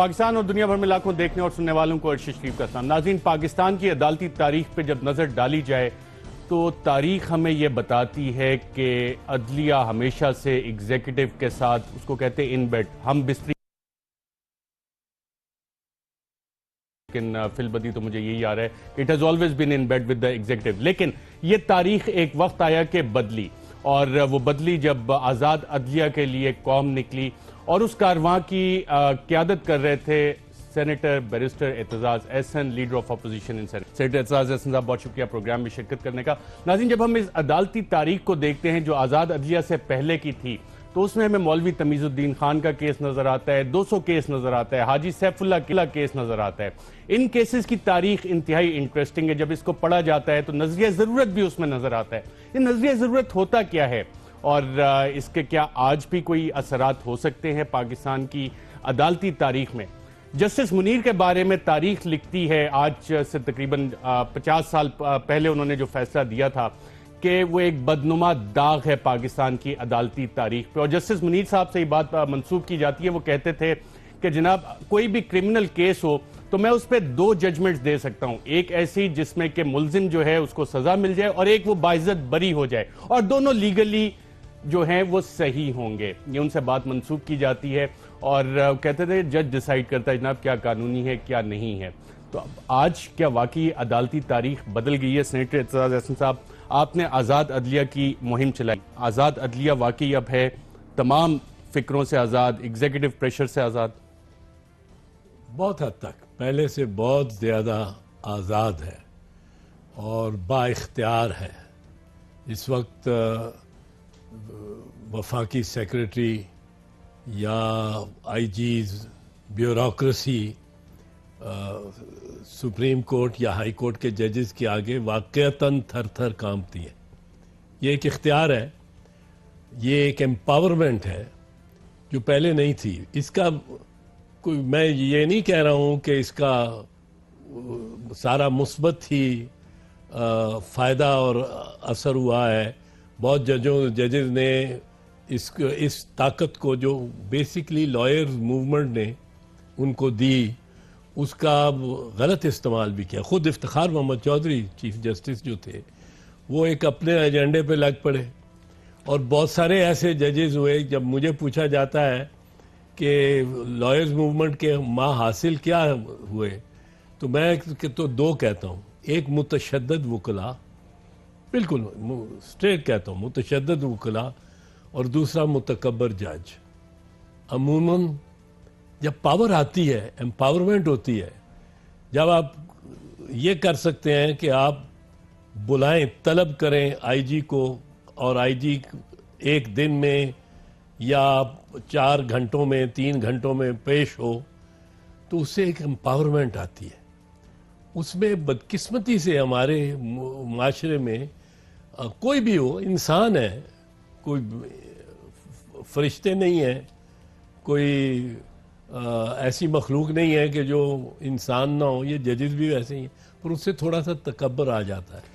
पाकिस्तान और दुनिया भर में लाखों देखने और सुनने वालों को अर्शद शरीफ का सलाम। नाज़रीन, पाकिस्तान की अदालती तारीख पे जब नजर डाली जाए तो तारीख हमें यह बताती है कि अदलिया हमेशा से एग्जीक्यूटिव के साथ, उसको कहते हैं इन बेड, हम बिस्तरी, लेकिन फिलबदी तो मुझे यही आ रहा है कि it has always been in bed with the executive. लेकिन ये तारीख एक वक्त आया कि बदली, और वो बदली जब आज़ाद अदलिया के लिए कौम निकली और उस कारवां की क़यादत कर रहे थे senator barrister Aitzaz Ahsan, leader of opposition in senate. Senator Aitzaz Ahsan sahab, बहुत शुक्रिया प्रोग्राम में शिरकत करने का। नाज़रीन, जब हम इस अदालती तारीख को देखते हैं जो आज़ाद अदलिया से पहले की थी, तो उसमें हमें मौलवी तमीजुद्दीन खान का केस नजर आता है, 200 केस नजर आता है, हाजी सैफुल्लाह किला केस नजर आता है। इन केसेस की तारीख इंतहाई इंटरेस्टिंग है। जब इसको पढ़ा जाता है तो नजरिया जरूरत भी उसमें नजर आता है। ये नजरिया जरूरत होता क्या है और इसके क्या आज भी कोई असरात हो सकते हैं पाकिस्तान की अदालती तारीख में? जस्टिस मुनीर के बारे में तारीख लिखती है, आज से तकरीबन 50 साल पहले उन्होंने जो फैसला दिया था कि वो एक बदनुमा दाग है पाकिस्तान की अदालती तारीख पे। और जस्टिस मुनीर साहब से ये बात मंसूब की जाती है, वो कहते थे कि जनाब कोई भी क्रिमिनल केस हो तो मैं उस पर 2 जजमेंट्स दे सकता हूं, एक ऐसी जिसमें कि मुलजिम जो है उसको सजा मिल जाए और एक वो बाइज्जत बरी हो जाए, और दोनों लीगली जो हैं वो सही होंगे। ये उनसे बात मंसूब की जाती है और कहते थे जज डिसाइड करता है जनाब क्या कानूनी है क्या नहीं है। तो आज क्या वाकई अदालती तारीख बदल गई है? सेनेटर एतजाज एहसन साहब, आपने आज़ाद अदलिया की मुहिम चलाई, आज़ाद अदलिया वाकई अब है तमाम फिक्रों से आज़ाद, एग्जीक्यूटिव प्रेशर से आज़ाद? बहुत हद तक पहले से बहुत ज़्यादा आज़ाद है और बाइख्तियार है। इस वक्त वफाकी सेक्रेटरी या आईजीज़, ब्यूरोक्रेसी, सुप्रीम कोर्ट या हाई कोर्ट के जजेस के आगे वाक़तन थर थर कांपती है। ये एक इख्तियार है, ये एक एम्पावरमेंट है जो पहले नहीं थी। इसका कोई, मैं ये नहीं कह रहा हूँ कि इसका सारा मुस्बत ही फ़ायदा और असर हुआ है। बहुत जजेस ने इस ताकत को जो बेसिकली लॉयर्स मूवमेंट ने उनको दी, उसका गलत इस्तेमाल भी किया। ख़ुद इफ्तिखार मोहम्मद चौधरी चीफ जस्टिस जो थे वो एक अपने एजेंडे पे लग पड़े, और बहुत सारे ऐसे जजेस हुए। जब मुझे पूछा जाता है कि लॉयर्स मूवमेंट के हासिल क्या हुए, तो मैं तो 2 कहता हूँ। एक मुतशद्दद वकला, बिल्कुल स्ट्रेट कहता हूँ, मुतशद्दद वकला, और दूसरा मुतकब्बर जज। अमूमन जब पावर आती है, एम्पावरमेंट होती है, जब आप ये कर सकते हैं कि आप बुलाएं, तलब करें आईजी को, और आईजी 1 दिन में या 4 घंटों में, 3 घंटों में पेश हो, तो उससे एक एम्पावरमेंट आती है। उसमें बदकिस्मती से हमारे माशरे में कोई भी हो, इंसान है, कोई फरिश्ते नहीं है, कोई ऐसी मखलूक नहीं है कि जो इंसान ना हो। ये जजेस भी वैसे ही हैं, पर उससे थोड़ा सा तकब्बर आ जाता है।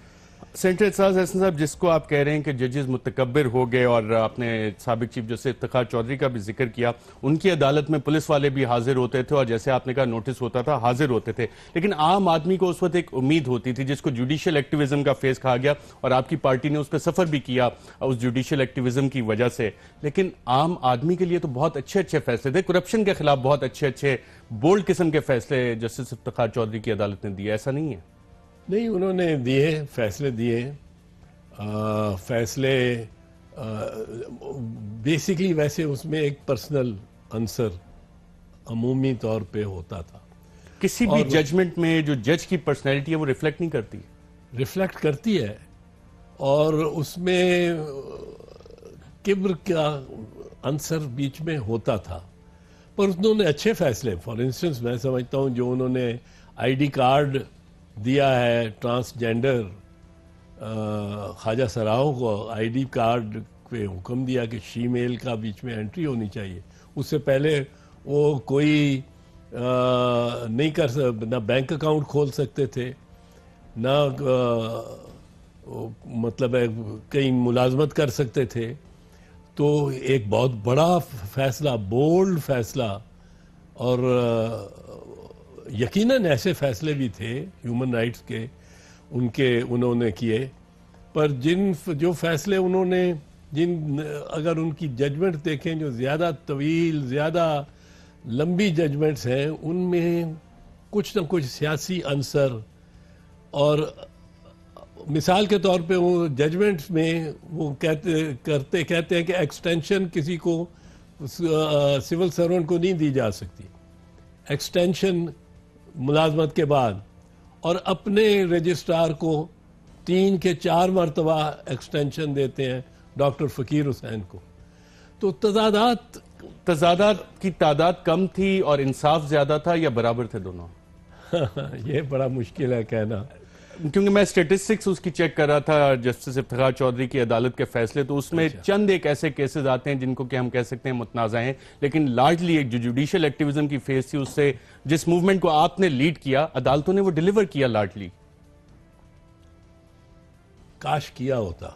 सेनेटर एतजाज एहसन साहब, जिसको आप कह रहे हैं कि जजेस मुतकब्बिर हो गए, और आपने साबिक चीफ जस्टिस इफ्तिखार चौधरी का भी जिक्र किया, उनकी अदालत में पुलिस वाले भी हाजिर होते थे और जैसे आपने कहा नोटिस होता था, हाजिर होते थे। लेकिन आम आदमी को उस वक्त एक उम्मीद होती थी जिसको जुडिशियल एक्टिविज्म का फेस कहा गया, और आपकी पार्टी ने उस पर सफर भी किया उस जुडिशियल एक्टिविज्म की वजह से। लेकिन आम आदमी के लिए तो बहुत अच्छे अच्छे फैसले थे, करप्शन के खिलाफ बहुत अच्छे अच्छे बोल्ड किस्म के फैसले जस्टिस इफ्तिखार चौधरी की अदालत ने दिए, ऐसा नहीं है? नहीं, उन्होंने दिए, फैसले दिए। फैसले बेसिकली वैसे उसमें एक पर्सनल आंसर अमूमी तौर पे होता था। किसी भी जजमेंट में जो जज की पर्सनैलिटी है वो रिफ्लेक्ट नहीं करती? रिफ्लेक्ट करती है, और उसमें किब्र का आंसर बीच में होता था। पर उन्होंने अच्छे फैसले, फॉर इंस्टेंस मैं समझता हूँ जो उन्होंने आईडी कार्ड दिया है ट्रांसजेंडर ख्वाजा सराओं को, आईडी कार्ड पे हुक्म दिया कि शीमेल का बीच में एंट्री होनी चाहिए। उससे पहले वो कोई नहीं कर ना बैंक अकाउंट खोल सकते थे, ना मतलब कहीं मुलाजमत कर सकते थे। तो एक बहुत बड़ा फैसला, बोल्ड फैसला और यकीनन ऐसे फैसले भी थे ह्यूमन राइट्स के उन्होंने किए, पर जो फैसले उन्होंने अगर उनकी जजमेंट देखें जो ज़्यादा तवील, ज़्यादा लंबी जजमेंट्स हैं, उनमें कुछ न कुछ सियासी अंसर, और मिसाल के तौर पे वो जजमेंट्स में वो कहते हैं कि एक्सटेंशन किसी को सिविल सर्वेंट को नहीं दी जा सकती, एक्सटेंशन मुलाजमत के बाद, और अपने रजिस्ट्रार को 3 के 4 मरतबा एक्सटेंशन देते हैं डॉक्टर फ़कीर हुसैन को। तो तजादात की तादाद कम थी और इंसाफ ज्यादा था या बराबर थे दोनों? ये बड़ा मुश्किल है कहना, क्योंकि मैं स्टेटिस्टिक्स उसकी चेक कर रहा था जस्टिस इफ्तिखार चौधरी की अदालत के फैसले, तो उसमें चंद एक ऐसे केसेस आते हैं जिनको कि हम कह सकते हैं मुतनाज़ा हैं, लेकिन लार्जली एक जो जुडिशियल एक्टिविज्म की फेज थी, उससे जिस मूवमेंट को आपने लीड किया, अदालतों ने वो डिलीवर किया लार्जली। काश किया होता।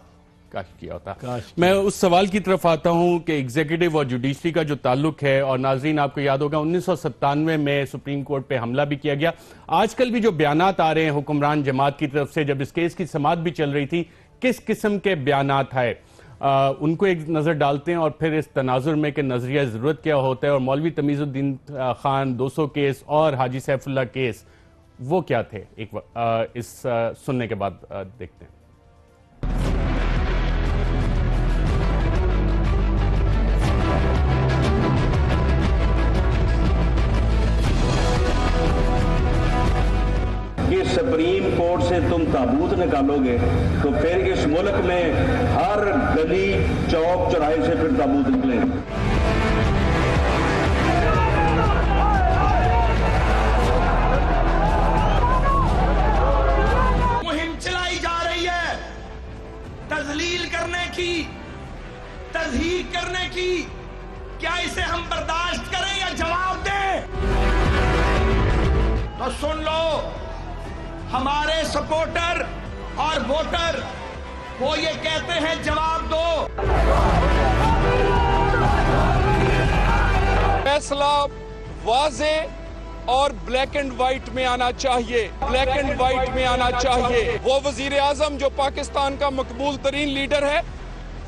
मैं उस सवाल की तरफ आता हूं कि एग्जीक्यूटिव और जुडिशरी का जो ताल्लुक है, और नाजरीन आपको याद होगा 1997 में सुप्रीम कोर्ट पे हमला भी किया गया। आजकल भी जो बयानात आ रहे हैं हुक्मरान जमात की तरफ से, जब इस केस की समाअत भी चल रही थी, किस किस्म के बयानात है, उनको एक नज़र डालते हैं और फिर इस तनाजुर में कि नजरिया ज़रूरत क्या होता है, और मौलवी तमीज़ुद्दीन खान 200 केस और हाजी सैफुल्लाह केस वो क्या थे, इस सुनने के बाद देखते हैं। सुप्रीम कोर्ट से तुम ताबूत निकालोगे तो फिर इस मुल्क में हर गली चौक चौराहे से फिर ताबूत निकलेंगे। मुहिम चलाई जा रही है तजलील करने की, तज़हीक करने की। क्या इसे हम बर्दाश्त करें या जवाब दें? तो सुन लो, हमारे सपोर्टर और वोटर वो ये कहते हैं जवाब दो। फैसला वाज़े और ब्लैक एंड व्हाइट में आना चाहिए, ब्लैक एंड व्हाइट में आना चाहिए। वो वजीर आजम जो पाकिस्तान का मकबूल तरीन लीडर है,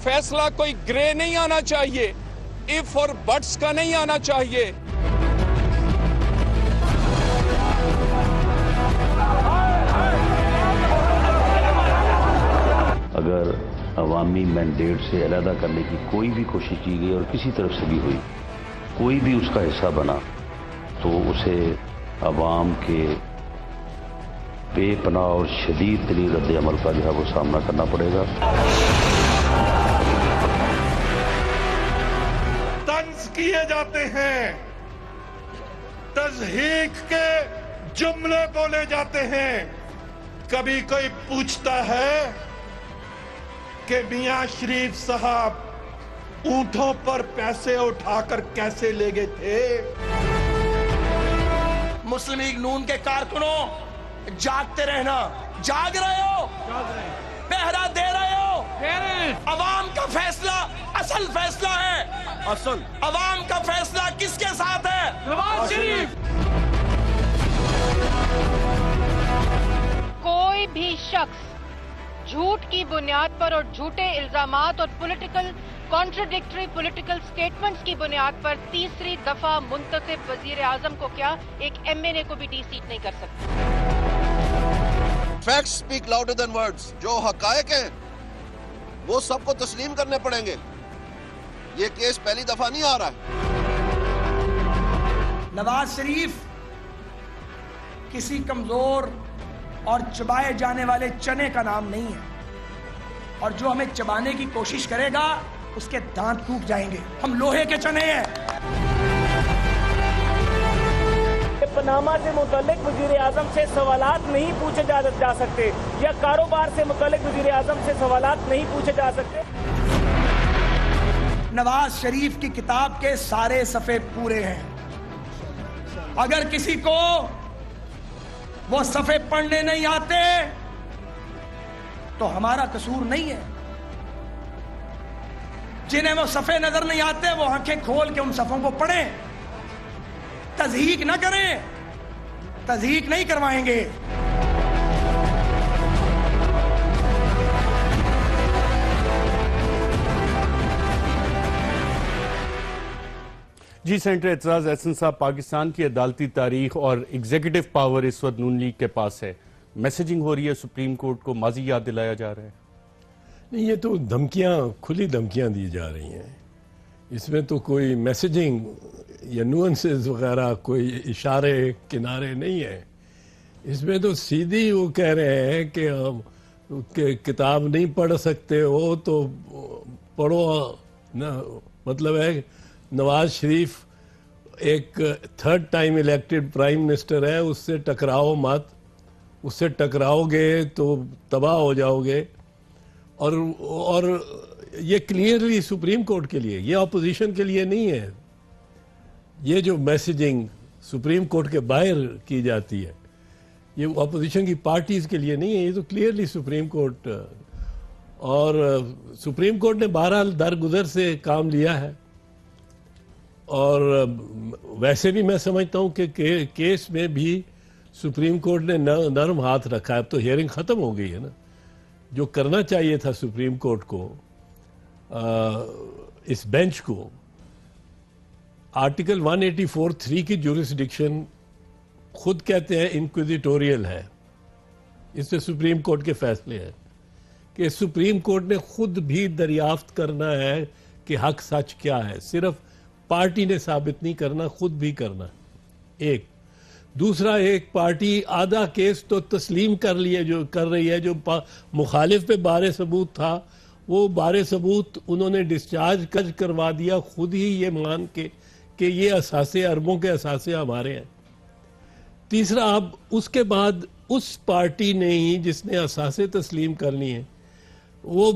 फैसला कोई ग्रे नहीं आना चाहिए, इफ और बट्स का नहीं आना चाहिए। अगर अवामी मैंडेट से अलहदा करने की कोई भी कोशिश की गई और किसी तरफ से भी हुई, कोई भी उसका हिस्सा बना, तो उसे अवाम के बेपनाह और शदीद तरीन रद्द अमल का जो है वो सामना करना पड़ेगा। तंज किए जाते हैं, तज़हीक के जुमले बोले जाते हैं। कभी कोई पूछता है कि मियां शरीफ साहब ऊंटों पर पैसे उठाकर कैसे ले गए थे? मुस्लिम लीग नून के कारकुनों, जागते रहना। जाग रहे हो? पहरा दे रहे हो? अवाम का फैसला असल फैसला है। असल अवाम का फैसला किसके साथ है? नवाज शरीफ। कोई भी शख्स झूठ की बुनियाद पर और झूठे इल्जामात और पॉलिटिकल कॉन्ट्रडिक्टरी पॉलिटिकल स्टेटमेंट्स की बुनियाद पर तीसरी दफा मुंतखब वजीर आजम को क्या, एक MNA को भी डी-सीट नहीं कर सकते। Facts speak louder than words. जो हकायक हैं वो सबको तस्लीम करने पड़ेंगे। ये केस पहली दफा नहीं आ रहा है। नवाज शरीफ किसी कमजोर और चबाए जाने वाले चने का नाम नहीं है, और जो हमें चबाने की कोशिश करेगा उसके दांत टूट जाएंगे। हम लोहे के चने हैं। पनामा से मुतल्लिक वजीर आजम से सवालात नहीं पूछे जा सकते, या कारोबार से मुतल्लिक वजीर आजम से सवालात नहीं पूछे जा सकते। नवाज शरीफ की किताब के सारे सफ़े पूरे हैं। अगर किसी को वो सफ़े पढ़ने नहीं आते तो हमारा कसूर नहीं है। जिन्हें वो सफ़े नजर नहीं आते वो आंखें खोल के उन सफ़ों को पढ़ें। तज़हीक ना करें, तज़हीक नहीं करवाएंगे। जी, सेनेटर एतराज़ एहसन साहब, पाकिस्तान की अदालती तारीख और एग्जीक्यूटिव पावर इस वक्त नून लीग के पास है। मैसेजिंग हो रही है, सुप्रीम कोर्ट को माजी याद दिलाया जा रहा है। नहीं, ये तो धमकियां, खुली धमकियां दी जा रही हैं। इसमें तो कोई मैसेजिंग या नुएंसेस वगैरह, कोई इशारे किनारे नहीं है। इसमें तो सीधी वो कह रहे हैं कि हम किताब नहीं पढ़ सकते हो तो पढ़ो ना। मतलब है नवाज शरीफ एक third time elected prime minister है, उससे टकराओ मत, उससे टकराओगे तो तबाह हो जाओगे। और ये क्लियरली सुप्रीम कोर्ट के लिए, ये अपोजिशन के लिए नहीं है। ये जो मैसेजिंग सुप्रीम कोर्ट के बाहर की जाती है, ये अपोजिशन की पार्टीज के लिए नहीं है, ये तो क्लियरली सुप्रीम कोर्ट। और सुप्रीम कोर्ट ने बहरहाल दरगुजर से काम लिया है। और वैसे भी मैं समझता हूँ कि केस में भी सुप्रीम कोर्ट ने नरम हाथ रखा है। अब तो हियरिंग ख़त्म हो गई है ना। जो करना चाहिए था सुप्रीम कोर्ट को, इस बेंच को, आर्टिकल 184(3) की जुरिस्डिक्शन खुद कहते हैं इंक्विजिटोरियल है। इससे सुप्रीम कोर्ट के फैसले हैं कि सुप्रीम कोर्ट ने खुद भी दरियाफ्त करना है कि हक सच क्या है। सिर्फ पार्टी ने साबित नहीं करना, खुद भी करना। एक दूसरा, एक पार्टी आधा केस तो तस्लीम कर लिए जो कर रही है, जो मुखालिफ पे बारे सबूत था वो बारे सबूत उन्होंने डिस्चार्ज करवा दिया, खुद ही ये मान के कि ये असासे, अरबों के असासे हमारे हैं। तीसरा, अब उसके बाद उस पार्टी ने ही जिसने असासे तस्लीम करनी है, वो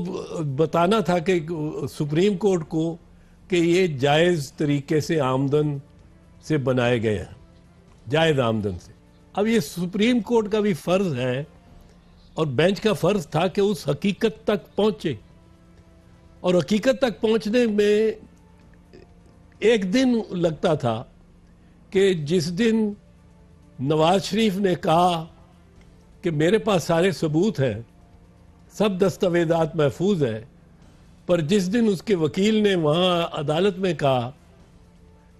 बताना था कि सुप्रीम कोर्ट को कि ये जायज़ तरीके से आमदन से बनाए गए हैं, जायज़ आमदन से। अब ये सुप्रीम कोर्ट का भी फ़र्ज़ है और बेंच का फ़र्ज़ था कि उस हकीकत तक पहुँचे। और हकीकत तक पहुँचने में एक दिन लगता था कि जिस दिन नवाज शरीफ ने कहा कि मेरे पास सारे सबूत हैं, सब दस्तावेज़ात महफूज है, पर जिस दिन उसके वकील ने वहाँ अदालत में कहा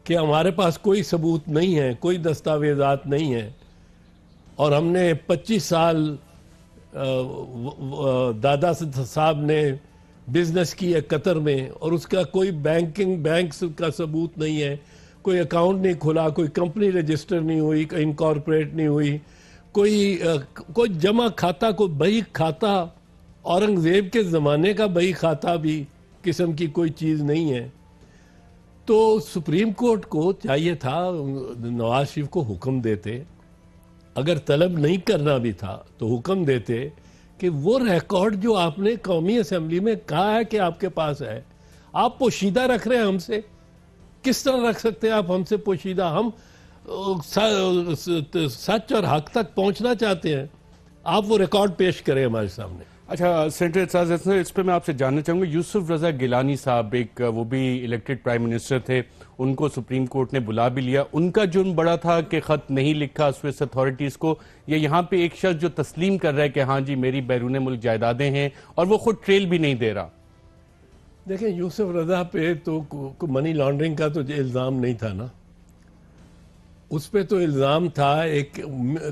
कि हमारे पास कोई सबूत नहीं है, कोई दस्तावेज़ात नहीं है, और हमने 25 साल दादा साहब ने बिजनेस की है कतर में और उसका कोई बैंक का सबूत नहीं है, कोई अकाउंट नहीं खुला, कोई कंपनी रजिस्टर नहीं हुई, इनकॉर्पोरेट नहीं हुई, कोई जमा खाता, कोई बही खाता, औरंगज़ेब के ज़माने का बही खाता भी किस्म की कोई चीज़ नहीं है। तो सुप्रीम कोर्ट को चाहिए था नवाज शरीफ को हुक्म देते, अगर तलब नहीं करना भी था तो हुक्म देते कि वो रिकॉर्ड जो आपने कौमी असम्बली में कहा है कि आपके पास है, आप पोशीदा रख रहे हैं हमसे। किस तरह रख सकते हैं आप हमसे पोशीदा? हम सच और हक तक पहुंचना चाहते हैं, आप वो रिकॉर्ड पेश करें हमारे सामने। अच्छा, सेनेटर एतराज़ एहसन, इस पर मैं आपसे जानना चाहूँगा, यूसुफ रज़ा गिलानी साहब, एक वो भी इलेक्टेड प्राइम मिनिस्टर थे, उनको सुप्रीम कोर्ट ने बुला भी लिया। उनका जुर्म बड़ा था कि ख़त नहीं लिखा स्विस अथॉरिटीज़ को। ये यहाँ पे एक शख्स जो तस्लीम कर रहा है कि हाँ जी मेरी बैरून मुल्क जायदादें हैं, और वो खुद ट्रेल भी नहीं दे रहा। देखें, यूसुफ रज़ा पे तो मनी लॉन्ड्रिंग का तो इल्ज़ाम नहीं था ना, उस पर तो इल्ज़ाम था एक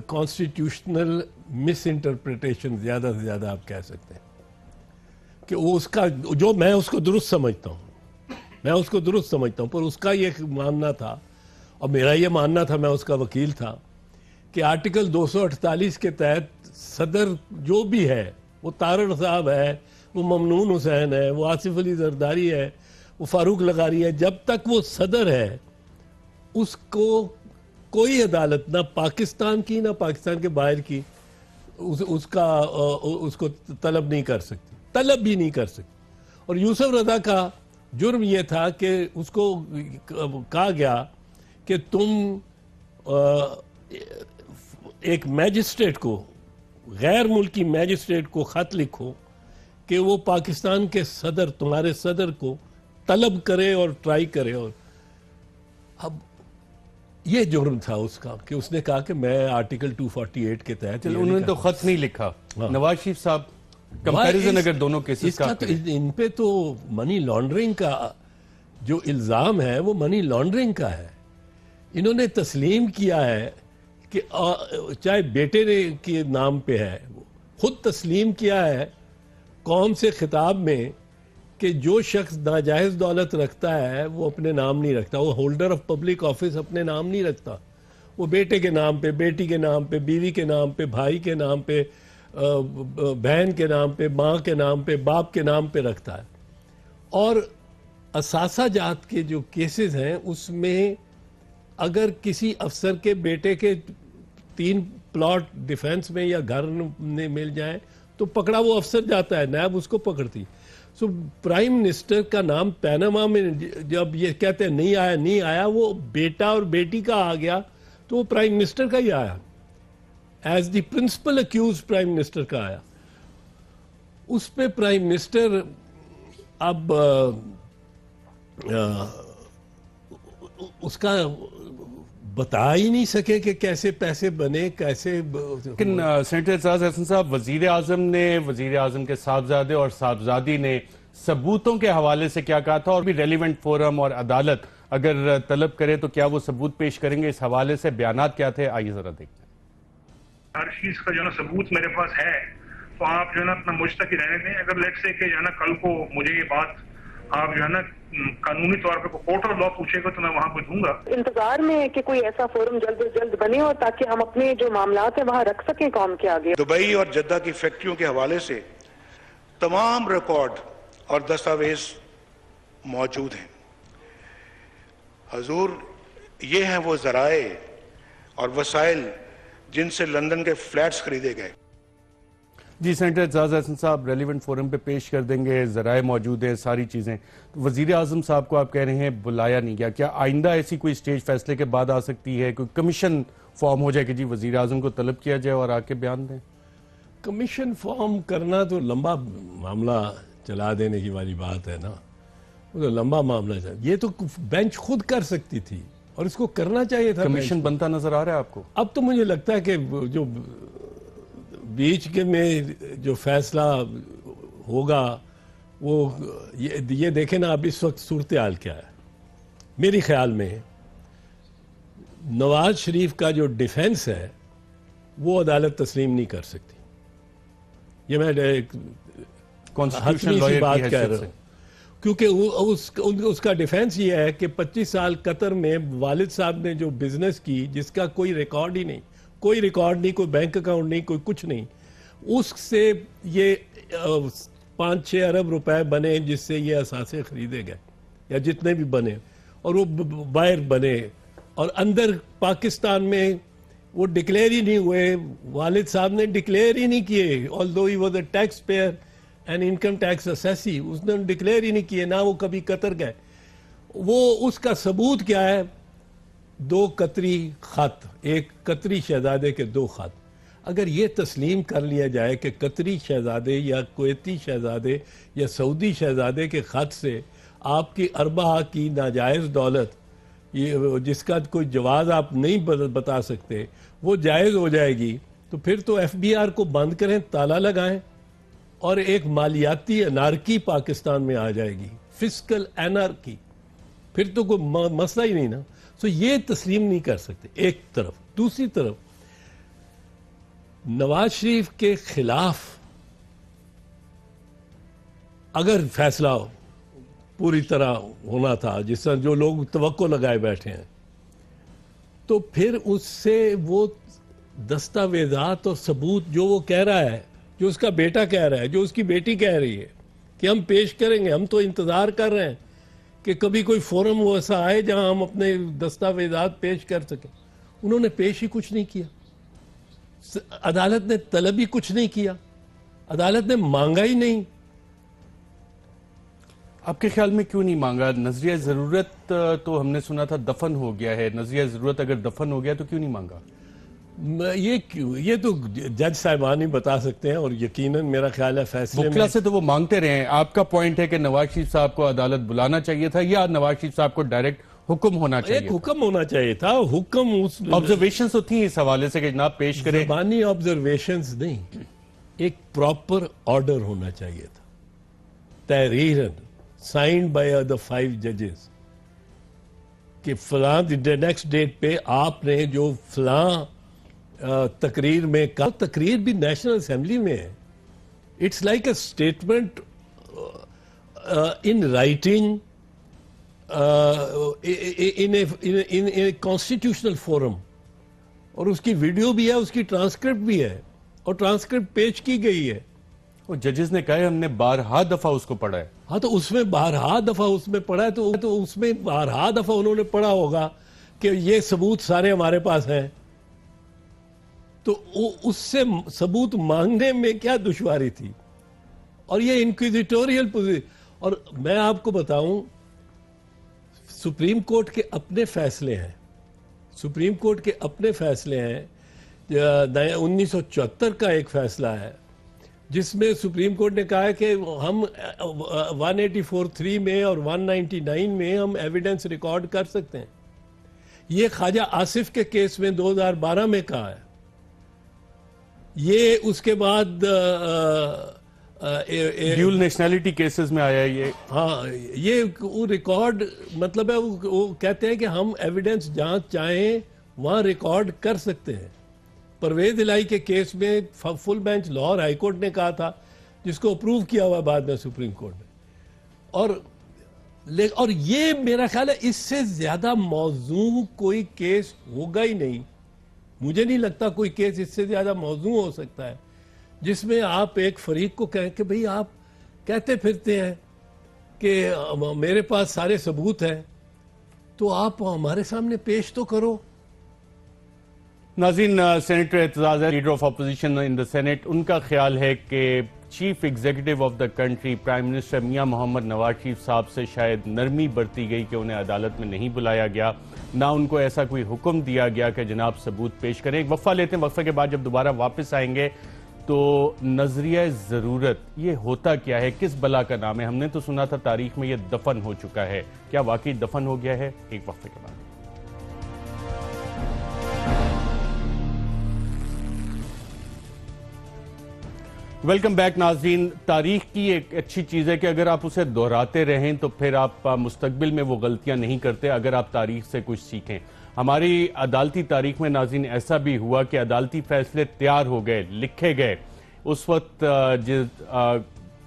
कॉन्स्टिट्यूशनल मिस इंटरप्रिटेशन, ज़्यादा से ज़्यादा आप कह सकते हैं कि वो उसका, जो मैं उसको दुरुस्त समझता हूँ, पर उसका ये मानना था और मेरा ये मानना था, मैं उसका वकील था, कि आर्टिकल 248 के तहत सदर जो भी है, वो तारड़ साहब है, वो ममनून हुसैन है, वो आसिफ अली जरदारी है, वो फारूक लगारी है, जब तक वो सदर है उसको कोई अदालत, ना पाकिस्तान की ना पाकिस्तान के बाहर की, उसको तलब नहीं कर सकती, तलब भी नहीं कर सकती। और यूसुफ रज़ा का जुर्म यह था कि उसको कहा गया कि तुम एक मैजिस्ट्रेट को, गैर मुल्की मैजिस्ट्रेट को खत लिखो कि वो पाकिस्तान के सदर, तुम्हारे सदर को तलब करे और ट्राई करे। और अब ये जुर्म था उसका कि उसने कहा कि मैं आर्टिकल 248 के तहत। चलो उन्होंने तो खत नहीं लिखा। नवाज शरीफ साहब, कंपैरिजन अगर दोनों केसेस का तो इन पे तो मनी लॉन्ड्रिंग का जो इल्जाम है वो मनी लॉन्ड्रिंग का है। इन्होंने तस्लीम किया है कि चाहे बेटे ने के नाम पे है, खुद तस्लीम किया है कौम से खिताब में कि जो शख्स नाजायज दौलत रखता है वो अपने नाम नहीं रखता, वो होल्डर ऑफ पब्लिक ऑफिस अपने नाम नहीं रखता, वो बेटे के नाम पे, बेटी के नाम पे, बीवी के नाम पे, भाई के नाम पे, बहन के नाम पे, माँ के नाम पे, बाप के नाम पे रखता है। और असासा जात के जो केसेस हैं उसमें अगर किसी अफसर के बेटे के 3 प्लॉट डिफेंस में या घर में मिल जाए तो पकड़ा वो अफसर जाता है, नैब उसको पकड़ती। सो प्राइम मिनिस्टर का नाम पैनामा में जब ये कहते हैं नहीं आया, वो बेटा और बेटी का आ गया तो वो प्राइम मिनिस्टर का ही आया, as the principal accused prime minister का आया। उस पे प्राइम मिनिस्टर अब उसका बता ही नहीं सके कि कैसे पैसे बने, कैसे। लेकिन सेनेटर एजाज हसन साहब, वजीर आजम ने, वजीर आजम के साहबजादे और साहबजादी ने सबूतों के हवाले से क्या कहा था, और भी रेलिवेंट फोरम और अदालत अगर तलब करे तो क्या वो सबूत पेश करेंगे? इस हवाले से बयानात क्या थे, आइए जरा देखते हैं। हर चीज का जो ना सबूत मेरे पास है, तो आप जो है ना अपना मुझ तक ही रहने दें। अगर लेट से कि जो है ना कल को मुझे ये बात आप जो है ना कानूनी तौर पे कोर्ट ऑफ लॉ पूछेगा तो मैं वहां पे दूंगा। इंतजार में है कि कोई ऐसा फोरम जल्द से जल्द बने और ताकि हम अपने जो मामलात है वहां रख सकें कौम के आगे। दुबई और जद्दा की फैक्ट्रियों के हवाले से तमाम रिकॉर्ड और दस्तावेज मौजूद हैं। हजूर, ये हैं वो जराए और वसाइल जिनसे लंदन के फ्लैट्स खरीदे गए। जी, सेनेटर एजाज हसन साहब रेलिवेंट फोरम पे पेश कर देंगे, जराए मौजूद है, सारी चीज़ें। तो वजीर आजम साहब को आप कह रहे हैं बुलाया नहीं गया, क्या आइंदा ऐसी कोई स्टेज फैसले के बाद आ सकती है, कोई कमीशन फॉर्म हो जाए कि जी वजीर आजम को तलब किया जाए और आके बयान दें? कमीशन फॉर्म करना तो लंबा मामला चला देने की वाली बात है ना, वो तो लंबा मामला है। ये तो बेंच खुद कर सकती थी और इसको करना चाहिए था। कमीशन बनता नजर आ रहा है आपको? अब तो मुझे लगता है कि जो बीच के में जो फैसला होगा वो ये देखें ना, अब इस वक्त सूरत हाल क्या है। मेरे ख्याल में नवाज शरीफ का जो डिफेंस है वो अदालत तस्लीम नहीं कर सकती। ये मैं कॉन्स्टिट्यूशनल लॉयर बात की कह रहा हूँ, क्योंकि उसका डिफेंस ये है कि 25 साल कतर में वालिद साहब ने जो बिजनेस की, जिसका कोई रिकॉर्ड ही नहीं, कोई रिकॉर्ड नहीं, कोई बैंक अकाउंट नहीं, कोई कुछ नहीं, उससे ये 5-6 अरब रुपए बने जिससे ये असासे खरीदे गए या जितने भी बने, और वो बाहर बने और अंदर पाकिस्तान में वो डिक्लेयर ही नहीं हुए। वालिद साहब ने डिक्लेयर ही नहीं किए, although he was a tax payer and income tax assessee, उसने डिक्लेयर ही नहीं किए, ना वो कभी कतर गए। वो उसका सबूत क्या है? 2 कतरी खत, एक कतरी शहजादे के 2 खत। अगर ये तस्लीम कर लिया जाए कि कतरी शहजादे या कुवैती शहजादे या सऊदी शहजादे के खत से आपकी अरबा की नाजायज़ दौलत, ये जिसका कोई जवाब आप नहीं बता सकते, वो जायज़ हो जाएगी, तो फिर तो FBR को बंद करें, ताला लगाएं और एक मालियाती अनार्की पाकिस्तान में आ जाएगी, फिस्कल एनार्की, फिर तो कोई मसला ही नहीं ना। सो ये तस्लीम नहीं कर सकते एक तरफ। दूसरी तरफ नवाज शरीफ के खिलाफ अगर फैसला पूरी तरह होना था, जिस तरह जो लोग तवक्को लगाए बैठे हैं, तो फिर उससे वो दस्तावेजात और सबूत जो वो कह रहा है, जो उसका बेटा कह रहा है, जो उसकी बेटी कह रही है कि हम पेश करेंगे, हम तो इंतजार कर रहे हैं कि कभी कोई फोरम ऐसा आए जहां हम अपने दस्तावेजात पेश कर सकें, उन्होंने पेश ही कुछ नहीं किया। अदालत ने तलब ही कुछ नहीं किया, अदालत ने मांगा ही नहीं। आपके ख्याल में क्यों नहीं मांगा? नजरिया जरूरत तो हमने सुना था दफन हो गया है, नजरिया जरूरत अगर दफन हो गया तो क्यों नहीं मांगा? ये तो जज साहिबान ही बता सकते हैं, और यकीनन मेरा ख्याल है फैसले वकीला से तो वो मांगते रहे हैं। आपका पॉइंट है कि नवाज शरीफ साहब को अदालत बुलाना चाहिए था या नवाज शरीफ साहब को डायरेक्ट हुक्म होना चाहिए, एक हुक्म होना चाहिए था। हुक्म उस ऑब्जर्वेशंस तो थी इस हवाले से कि जनाब पेश करें। ज़बानी ऑब्जर्वेशंस नहीं, एक प्रॉपर ऑर्डर होना चाहिए था, तहरीरन साइंड बाय द 5 जजेस, कि फलां नेक्स्ट डेट पे आपने जो फलां तकरीर में कहा, तकरीर भी नेशनल असेंबली में है, it's like a statement in writing in a constitutional forum, और उसकी वीडियो भी है, उसकी ट्रांसक्रिप्ट भी है, और ट्रांसक्रिप्ट पेश की गई है। और जजेस ने कहा है हमने बारहा दफा उसको पढ़ा है। हाँ, तो उसमें बारहा दफा उसमें पढ़ा है, तो उसमें बारहा दफा उन्होंने पढ़ा होगा कि ये सबूत सारे हमारे पास हैं, तो उससे सबूत मांगने में क्या दुश्वारी थी। और ये इंक्विजिटोरियल पोजीशन, और मैं आपको बताऊं, सुप्रीम कोर्ट के अपने फैसले हैं, सुप्रीम कोर्ट के अपने फैसले हैं। 1974 का एक फैसला है जिसमें सुप्रीम कोर्ट ने कहा है कि हम 184(3) में और 199 में हम एविडेंस रिकॉर्ड कर सकते हैं। ये ख्वाजा आसिफ के केस में 2012 में कहा है। ये उसके बाद ड्यूल नेशनैलिटी केसेस में आया है ये। हाँ, ये वो रिकॉर्ड मतलब है, वो कहते हैं कि हम एविडेंस जहाँ चाहें वहाँ रिकॉर्ड कर सकते हैं। परवेज इलाही के केस में full bench Lahore high court ने कहा था, जिसको अप्रूव किया हुआ बाद में सुप्रीम कोर्ट ने। और ये मेरा ख्याल है इससे ज्यादा मौजू कोई केस होगा ही नहीं। मुझे नहीं लगता कोई केस इससे ज्यादा मौजू हो सकता है, जिसमें आप एक फरीक को कहें कि भाई आप कहते फिरते हैं कि मेरे पास सारे सबूत हैं, तो आप हमारे सामने पेश तो करो। नाज़रीन, सेनेटर एतजाज़ है, leader of opposition in the senate, उनका ख्याल है कि chief executive of the country prime minister मियां मोहम्मद नवाज शरीफ साहब से शायद नरमी बरती गई कि उन्हें अदालत में नहीं बुलाया गया, ना उनको ऐसा कोई हुक्म दिया गया कि जनाब सबूत पेश करें। एक वक्फा लेते हैं, वक्फे के बाद जब दोबारा वापस आएंगे तो नजरिया ज़रूरत ये होता क्या है, किस बला का नाम है। हमने तो सुना था तारीख में ये दफन हो चुका है, क्या वाकई दफन हो गया है? एक वक्फे के बाद। वेलकम बैक नाज़रीन। तारीख की एक अच्छी चीज़ है कि अगर आप उसे दोहराते रहें तो फिर आप मुस्तकबिल में वो गलतियां नहीं करते, अगर आप तारीख से कुछ सीखें। हमारी अदालती तारीख में नाज़रीन ऐसा भी हुआ कि अदालती फैसले तैयार हो गए, लिखे गए, उस वक्त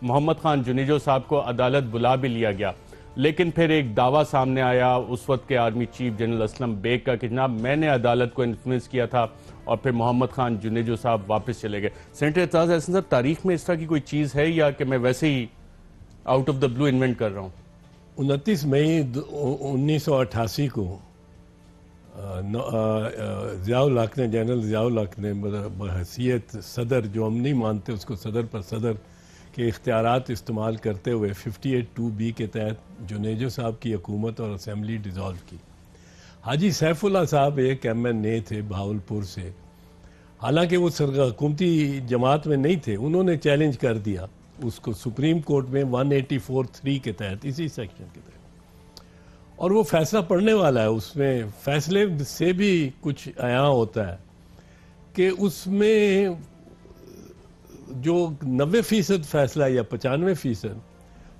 मोहम्मद खान जुनेजो साहब को अदालत बुला भी लिया गया, लेकिन फिर एक दावा सामने आया उस वक्त के army chief general Aslam Beg का कि जनाब मैंने अदालत को इन्फ्लुएंस किया था, और फिर मोहम्मद खान जुनेजो साहब वापस चले गए। सेनेटर एतजाज़ हसन साहब, तारीख में इस तरह की कोई चीज़ है या कि मैं वैसे ही out of the blue invent कर रहा हूँ? 29 मई 1988 को ज़ियाउल हक ने, जनरल ज़ियाउल हक ने बहैसियत सदर, जो हम नहीं मानते उसको सदर पर सदर के इख्तियारात इस्तेमाल करते हुए 58(2)B के तहत जुनेजो साहब की हुकूमत और असम्बली डिज़ोल्व की। हाजी सैफुल्लाह साहब एक MNA थे भावलपुर से, हालांकि वो हुकूमती जमात में नहीं थे, उन्होंने चैलेंज कर दिया उसको सुप्रीम कोर्ट में 184(3) के तहत, इसी सेक्शन के तहत, और वो फैसला पढ़ने वाला है। उसमें फैसले से भी कुछ आया होता है कि उसमें जो 90% फैसला या 95%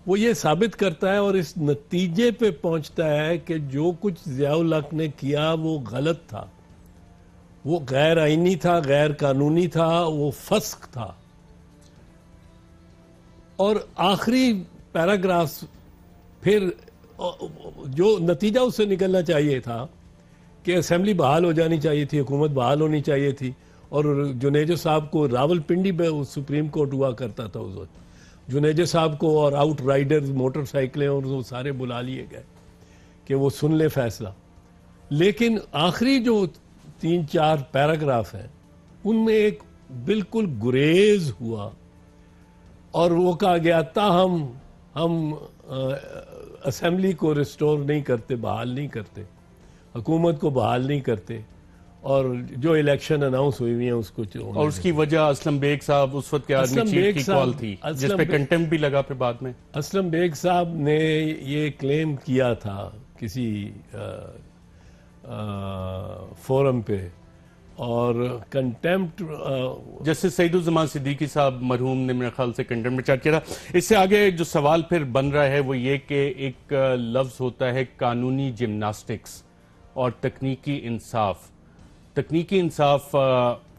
वो ये साबित करता है और इस नतीजे पे पहुंचता है कि जो कुछ ज़ियाउल हक ने किया वो गलत था, वो गैर आईनी था, गैर कानूनी था, वो फस्क था। और आखिरी पैराग्राफ फिर जो नतीजा उससे निकलना चाहिए था कि असेंबली बहाल हो जानी चाहिए थी, हुकूमत बहाल होनी चाहिए थी, और जुनेजो साहब को रावलपिंडी में सुप्रीम कोर्ट हुआ करता था उस वक्त, जुनेजो साहब को और आउट राइडर्स मोटरसाइकिलें और वो सारे बुला लिए गए कि वो सुन ले फैसला। लेकिन आखिरी जो 3-4 पैराग्राफ हैं उनमें एक बिल्कुल गुरेज हुआ और वो कहा गया ताहम हम असेंबली को रिस्टोर नहीं करते, बहाल नहीं करते, हुकूमत को बहाल नहीं करते, और जो इलेक्शन अनाउंस हुई है उसको, और उसकी वजह असलम बेग साहब उस वक्त के आर्मी चीफ की कॉल थी जिस पे कंटेम्प्ट भी लगा। फिर बाद में असलम बेग साहब ने ये क्लेम किया था किसी फोरम पे और कंटेम्प्ट। जस्टिस सईदुज़्ज़मान सिद्दीकी साहब मरहूम ने मेरे ख्याल से कंटेम्प्ट में चार्ज किया था। इससे आगे जो सवाल फिर बन रहा है वो ये कि एक लफ्ज़ होता है कानूनी जिम्नास्टिक्स और तकनीकी इंसाफ। तकनीकी इंसाफ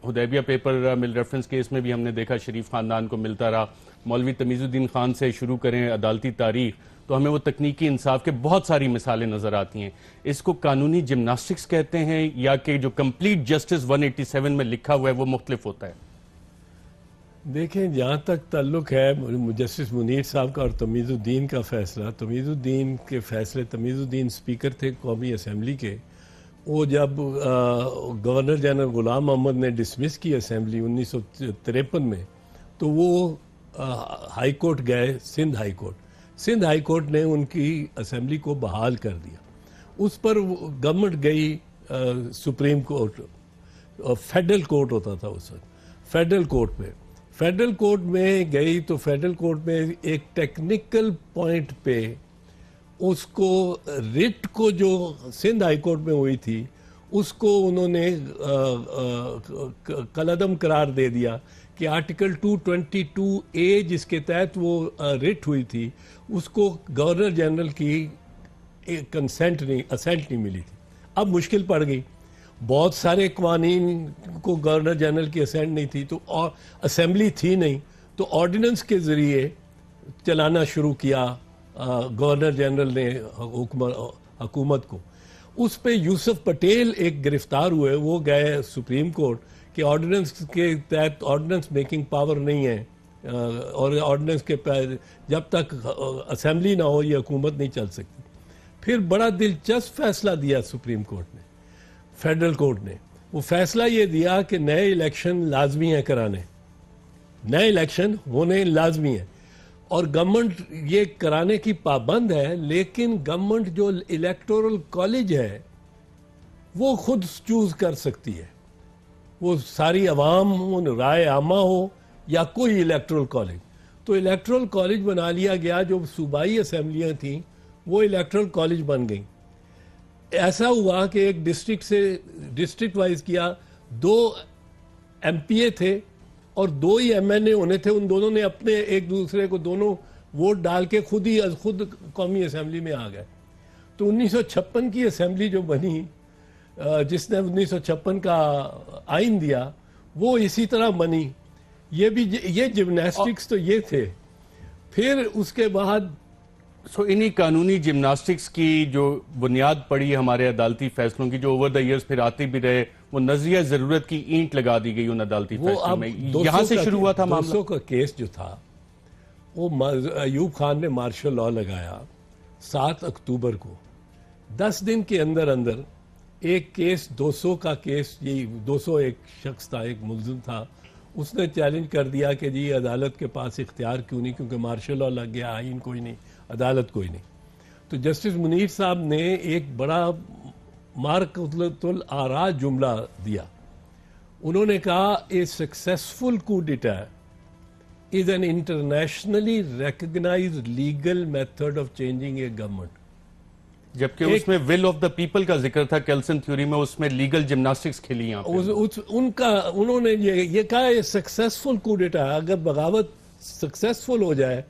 हुदैबिया पेपर मिल रेफरेंस केस में भी हमने देखा, शरीफ खानदान को मिलता रहा। मौलवी तमीज़ुद्दीन खान से शुरू करें अदालती तारीख तो हमें वो तकनीकी इंसाफ के बहुत सारी मिसालें नज़र आती हैं। इसको कानूनी जिम्नास्टिक्स कहते हैं या कि जो कंप्लीट जस्टिस 187 में लिखा हुआ है वो मुख्तलिफ होता है? देखें, जहाँ तक ताल्लुक है जस्टिस मुनीर साहब का और तमीज़ुद्दीन का फैसला, तमीज़ुद्दीन के फैसले, तमीज़ुद्दीन स्पीकर थे कौमी असम्बली के, वो जब गवर्नर जनरल गुलाम मोहम्मद ने डिसमिस की असम्बली 1953 में, तो वो हाई कोर्ट गए, Sindh high court. Sindh high court ने उनकी असम्बली को बहाल कर दिया। उस पर गवर्नमेंट गई सुप्रीम कोर्ट, फेडरल कोर्ट होता था उस वक्त, फेडरल कोर्ट में। फेडरल कोर्ट में गई तो फेडरल कोर्ट में एक टेक्निकल पॉइंट पे उसको रिट को जो सिंध हाई कोर्ट में हुई थी उसको उन्होंने कलअदम करार दे दिया कि आर्टिकल 222A जिसके तहत वो रिट हुई थी उसको गवर्नर जनरल की कंसेंट नहीं, असेंट नहीं मिली थी। अब मुश्किल पड़ गई, बहुत सारे कवानीन को गवर्नर जनरल की असेंट नहीं थी, तो और असेंबली थी नहीं, तो ऑर्डिनेंस के ज़रिए चलाना शुरू किया गवर्नर जनरल ने हुकूमत को। उस पे यूसुफ पटेल एक गिरफ्तार हुए, वो गए सुप्रीम कोर्ट कि ऑर्डिनेंस के तहत ऑर्डिनेंस मेकिंग पावर नहीं है और ऑर्डिनेंस के जब तक असेंबली ना हो ये हुकूमत नहीं चल सकती। फिर बड़ा दिलचस्प फैसला दिया सुप्रीम कोर्ट ने, फेडरल कोर्ट ने। वो फैसला ये दिया कि नए इलेक्शन लाजमी है कराने, नए इलेक्शन होने लाजमी है और गवर्नमेंट ये कराने की पाबंद है, लेकिन गवर्नमेंट जो इलेक्टोरल कॉलेज है वो खुद चूज कर सकती है। वो सारी अवाम राय आमा हो या कोई इलेक्टोरल कॉलेज, तो इलेक्टोरल कॉलेज बना लिया गया। जो सूबाई असम्बलियाँ थीं वो इलेक्टोरल कॉलेज बन गई। ऐसा हुआ कि एक डिस्ट्रिक्ट से डिस्ट्रिक्ट वाइज किया, 2 MPA थे और 2 ही MNA होने थे। उन दोनों ने अपने एक दूसरे को दोनों वोट डाल के खुद कौमी असम्बली में आ गए। तो 1956 की असम्बली जो बनी, जिसने 1956 का आइन दिया, वो इसी तरह बनी। ये जिम्नास्टिक्स तो ये थे। फिर उसके बाद इन्हीं कानूनी जिम्नास्टिक्स की जो बुनियाद पड़ी हमारे अदालती फैसलों की, जो ओवर द इयर्स फिर आते भी रहे, वो नजरिया जरूरत की ईंट लगा दी गई उन अदालती फैसलों में। यहाँ से शुरू हुआ था मामला। 200 का केस जो था वो अयूब खान ने मार्शल लॉ लगाया 7 अक्टूबर को। 10 दिन के अंदर अंदर एक केस, 200 का केस, यही 200 एक शख्स था, एक मुल्जिम था, उसने चैलेंज कर दिया कि जी अदालत के पास इख्तियार क्यों नहीं, क्योंकि मार्शल लॉ लग गया, आइन कोई नहीं, अदालत कोई नहीं। तो जस्टिस मुनीर साहब ने एक बड़ा मारकतुल आरा जुमला दिया। उन्होंने कहा a successful coup d'etat is an internationally recognised legal method of changing a government. जबकि उसमें विल ऑफ द पीपल का जिक्र था केल्सन थ्योरी में, उसमें लीगल जिम्नास्टिक्स खेली यहाँ पे। उन्होंने ये कहा ये सक्सेसफुल कू डिटर, अगर बगावत सक्सेसफुल हो जाए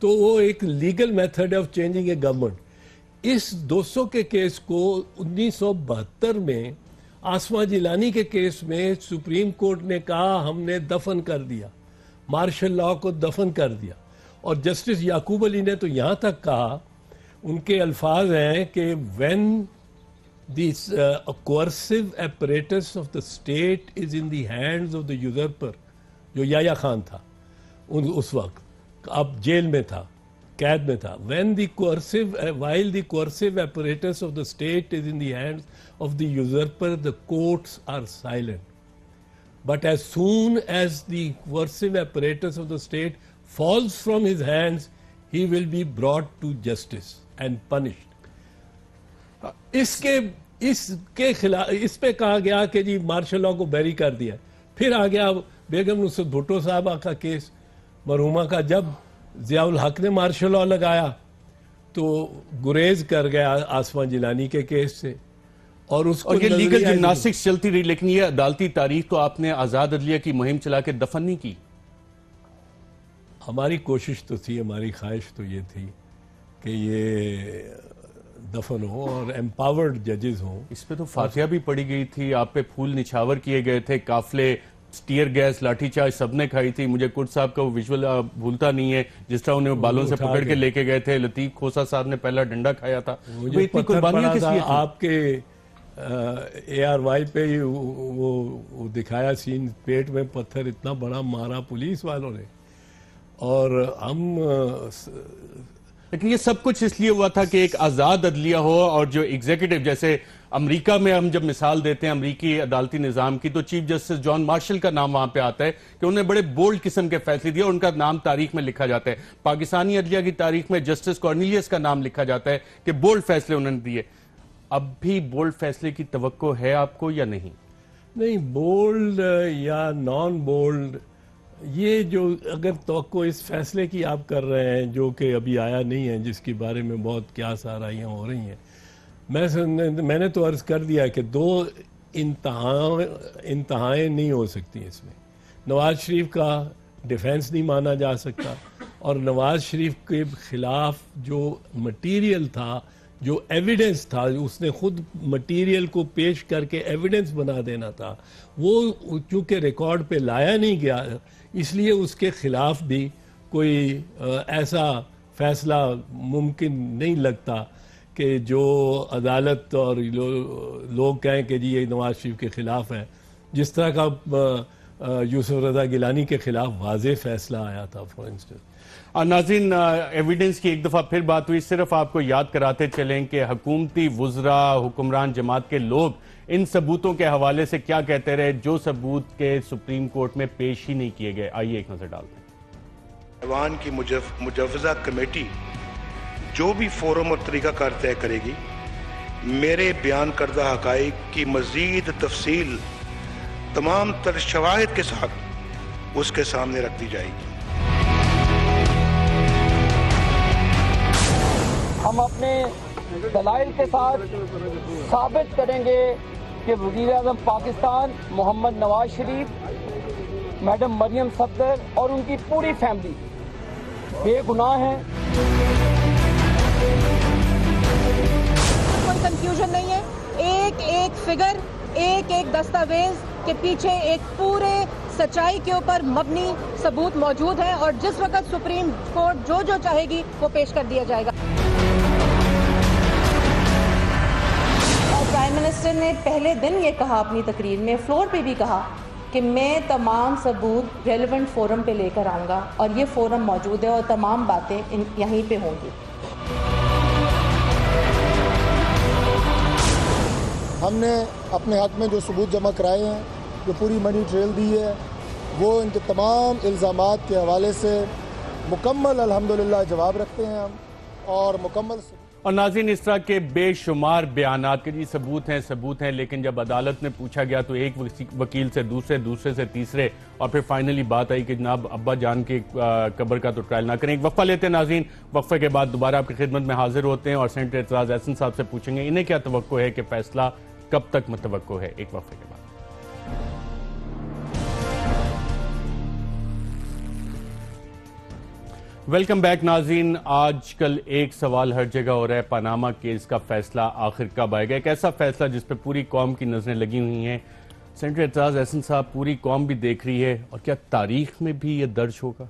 तो वो एक legal method of changing a government. इस 200 के केस को 1972 में आसमा जिलानी के केस में सुप्रीम कोर्ट ने कहा हमने दफन कर दिया, मार्शल लॉ को दफन कर दिया। और जस्टिस याकूब अली ने तो यहाँ तक कहा, उनके अल्फाज हैं कि when this coercive apparatus of the state is in the hands of the usurper, जो याया खान था उस वक्त, अब जेल में था, कैद में था। When the coercive, while the coercive apparatus of the state is in the hands of the usurper, the courts are silent. But as soon as the coercive apparatus of the state falls from his hands, he will be brought to justice and punished. इसके खिलाफ इस पे कहा गया कि जी martial law को बैरी कर दिया। फिर आ गया बेगम नुसरत भुट्टो साहबा का केस, मरहुमा का। जब जियाउल हक ने मार्शल लॉ लगाया तो गुरेज कर गया आसमा जिलानी के केस से, और उसको और ये लीगल जिम्नास्टिक्स चलती रही, लेकिन ये अदालती तारीख तो आपने आजाद अदलिया की मुहिम चला के दफन नहीं की। हमारी कोशिश तो थी, हमारी ख्वाहिश तो ये थी कि ये दफन हो और एम्पावर्ड जजेस हों। इस पे तो फातिहा भी पड़ी गई थी, आप पे फूल निछावर किए गए थे, काफले, टीयर गैस, लाठीचार्ज सबने खाई थी। मुझे कुर्द साहब का वो विजुअल भूलता नहीं है, जिस तरह उन्हें बालों से पकड़ के लेके गए थे। लतीफ खोसा साहब ने पहला डंडा खाया था। मुझे इतनी कुर्बानियां किस लिए थी? आपके ARY पे वो दिखाया सीन, पेट में पत्थर इतना बड़ा मारा पुलिस वालों ने, और हम लेकिन ये सब कुछ इसलिए हुआ था कि एक आजाद अदलिया हो, और जो एग्जीक्यूटिव, जैसे अमेरिका में हम जब मिसाल देते हैं अमेरिकी अदालती निजाम की, तो चीफ जस्टिस जॉन मार्शल का नाम वहां पे आता है कि उन्होंने बड़े बोल्ड किस्म के फैसले दिए, उनका नाम तारीख में लिखा जाता है। पाकिस्तानी अदलिया की तारीख में जस्टिस कॉर्नेलियस का नाम लिखा जाता है कि बोल्ड फैसले उन्होंने दिए। अब भी बोल्ड फैसले की तवक्को है आपको या नहीं? नहीं, बोल्ड या नॉन बोल्ड, ये जो अगर तवक्को इस फैसले की आप कर रहे हैं जो कि अभी आया नहीं है, जिसके बारे में बहुत क्या साराइयाँ हो रही हैं, मैंने तो अर्ज़ कर दिया कि दो इंतहाएं नहीं हो सकती इसमें। नवाज शरीफ का डिफेंस नहीं माना जा सकता, और नवाज शरीफ के खिलाफ जो मटीरियल था, जो एविडेंस था, उसने खुद मटेरियल को पेश करके एविडेंस बना देना था, वो चूँकि रिकॉर्ड पे लाया नहीं गया, इसलिए उसके खिलाफ भी कोई ऐसा फैसला मुमकिन नहीं लगता कि जो अदालत और लोग कहें कि जी ये नवाज शरीफ के खिलाफ है, जिस तरह का यूसुफ रज़ा गिलानी के खिलाफ वाज़ेह फैसला आया था फॉर इंस्टेंस। नाज़रीन, एविडेंस की एक दफ़ा फिर बात हुई। सिर्फ आपको याद कराते चलें कि हुकूमती वुज़रा, हुक्मरान जमात के लोग इन सबूतों के हवाले से क्या कहते रहे, जो सबूत के सुप्रीम कोर्ट में पेश ही नहीं किए गए। आइए एक नज़र डालते हैं। ऐवान की मुजव्वज़ा कमेटी जो भी फोरम और तरीक़ाकार तय करेगी, मेरे बयान करदा हक़ाइक़ की मज़ीद तफसील तमाम तर शवाहिद के साथ उसके सामने रख दी जाएगी। हम अपने दलाइल के साथ साबित करेंगे कि वज़ीर-ए-आज़म पाकिस्तान मोहम्मद नवाज शरीफ, मैडम मरियम सफदर और उनकी पूरी फैमिली बेगुनाह हैं। कोई कंफ्यूजन नहीं है, एक एक फिगर, एक एक दस्तावेज के पीछे एक पूरे सच्चाई के ऊपर मबनी सबूत मौजूद है, और जिस वक्त सुप्रीम कोर्ट जो जो चाहेगी वो पेश कर दिया जाएगा। प्राइम मिनिस्टर ने पहले दिन ये कहा, अपनी तकरीर में फ्लोर पे भी कहा कि मैं तमाम सबूत रेलेवेंट फोरम पे लेकर आऊँगा, और ये फोरम मौजूद है और तमाम बातें यहीं पे होंगी। हमने अपने हक में जो सबूत जमा कराए हैं, जो पूरी मनी ट्रेल दी है, वो इनके तमाम इल्ज़ामात के हवाले से मुकम्मल अल्हम्दुलिल्लाह जवाब रखते हैं हम, और मुकम्मल। और नाज़रीन, इस तरह के बेशुमार बयानात के जी सबूत हैं, लेकिन जब अदालत में पूछा गया तो एक वकील से दूसरे, दूसरे से तीसरे, और फिर फाइनली बात आई कि जनाब अब्बा जान के कब्र का तो ट्रायल ना करें। एक वक्फा लेते हैं नाज़रीन, वक्फे के बाद दोबारा आपकी खिदमत में हाजिर होते हैं और सेनेटर एतराज़ एहसन साहब से पूछेंगे इन्हें क्या तवक्को है कि फैसला कब तक मुतवक्को है। एक वक्फे के बाद वेलकम बैक नाज़रीन। आजकल एक सवाल हर जगह हो रहा है, पनामा केस का फैसला आखिर कब आएगा? एक ऐसा फैसला जिस पर पूरी कौम की नजरें लगी हुई हैं। सेनेटर एतराज़ एहसन साहब, पूरी कौम भी देख रही है, और क्या तारीख में भी ये दर्ज होगा?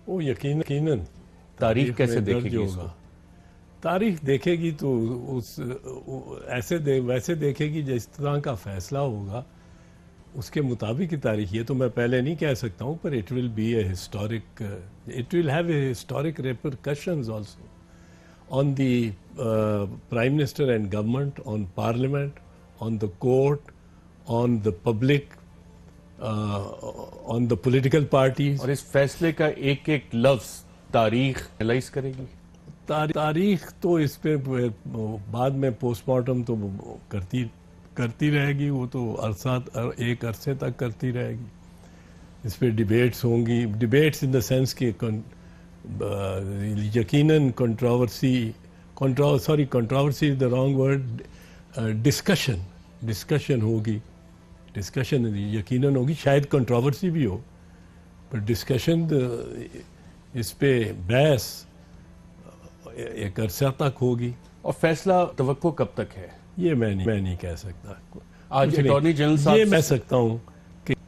वो यकीनन तारीख कैसे देखेगी होगा? तारीख देखेगी तो वैसे देखेगी जिस तरह का फैसला होगा उसके मुताबिक ही तारीख। ये तो मैं पहले नहीं कह सकता हूँ, पर it will be A historic, it will have a historic repercussions also on the prime minister and government, on parliament, on the court, on the public, on the political parties. और इस फैसले का एक एक लफ्ज तारीख एनालाइज करेगी। तारीख तो इस पे बाद में पोस्टमार्टम तो करती रहेगी, वो तो एक अरसे तक करती रहेगी। इस पे डिबेट्स होंगी, डिबेट्स इन द सेंस कि यकीनन controversy is the wrong word, discussion होगी, डिस्कशन यकीनन होगी, शायद कंट्रोवर्सी भी हो, पर डिस्कशन इस पे बहस एक अरसा तक होगी। और फैसला तवक्को कब तक है? ये मैं नहीं कह सकता। आज अटॉर्नी जनरल साहब ये मैं सकता हूँ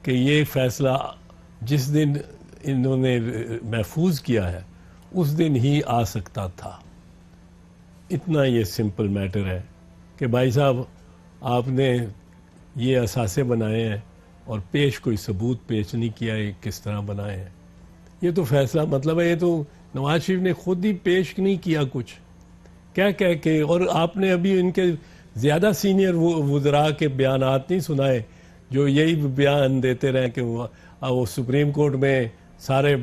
कि ये फैसला जिस दिन इन्होंने महफूज किया है उस दिन ही आ सकता था। इतना ये सिंपल मैटर है कि भाई साहब आपने ये असासे बनाए हैं और कोई सबूत पेश नहीं किया है किस तरह बनाए हैं। ये तो फैसला मतलब है, ये तो नवाज शरीफ ने खुद ही पेश नहीं किया कुछ कह के, और आपने अभी इनके ज़्यादा सीनियर वुज़रा के बयानात नहीं सुनाए जो यही बयान देते रहे कि वो सुप्रीम कोर्ट में सारे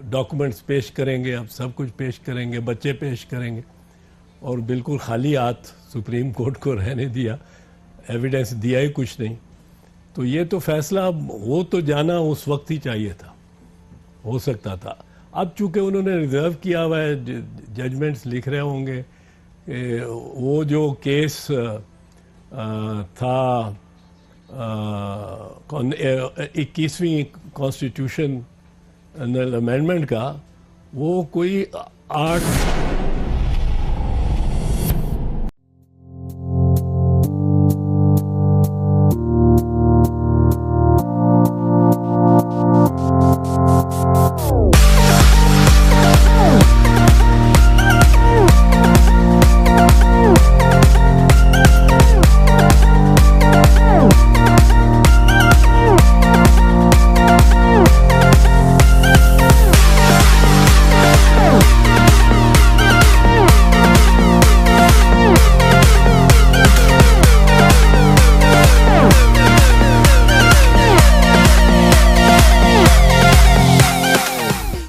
डॉक्यूमेंट्स पेश करेंगे, अब सब कुछ पेश करेंगे, बच्चे पेश करेंगे, और बिल्कुल खाली हाथ सुप्रीम कोर्ट को रहने दिया, एविडेंस दिया ही कुछ नहीं। तो ये तो फैसला हो तो जाना उस वक्त ही चाहिए था, हो सकता था। अब चूंकि उन्होंने रिजर्व किया हुआ है, जजमेंट्स लिख रहे होंगे, वो जो केस था 21वीं कॉन्स्टिट्यूशन अमेंडमेंट का, वो कोई 8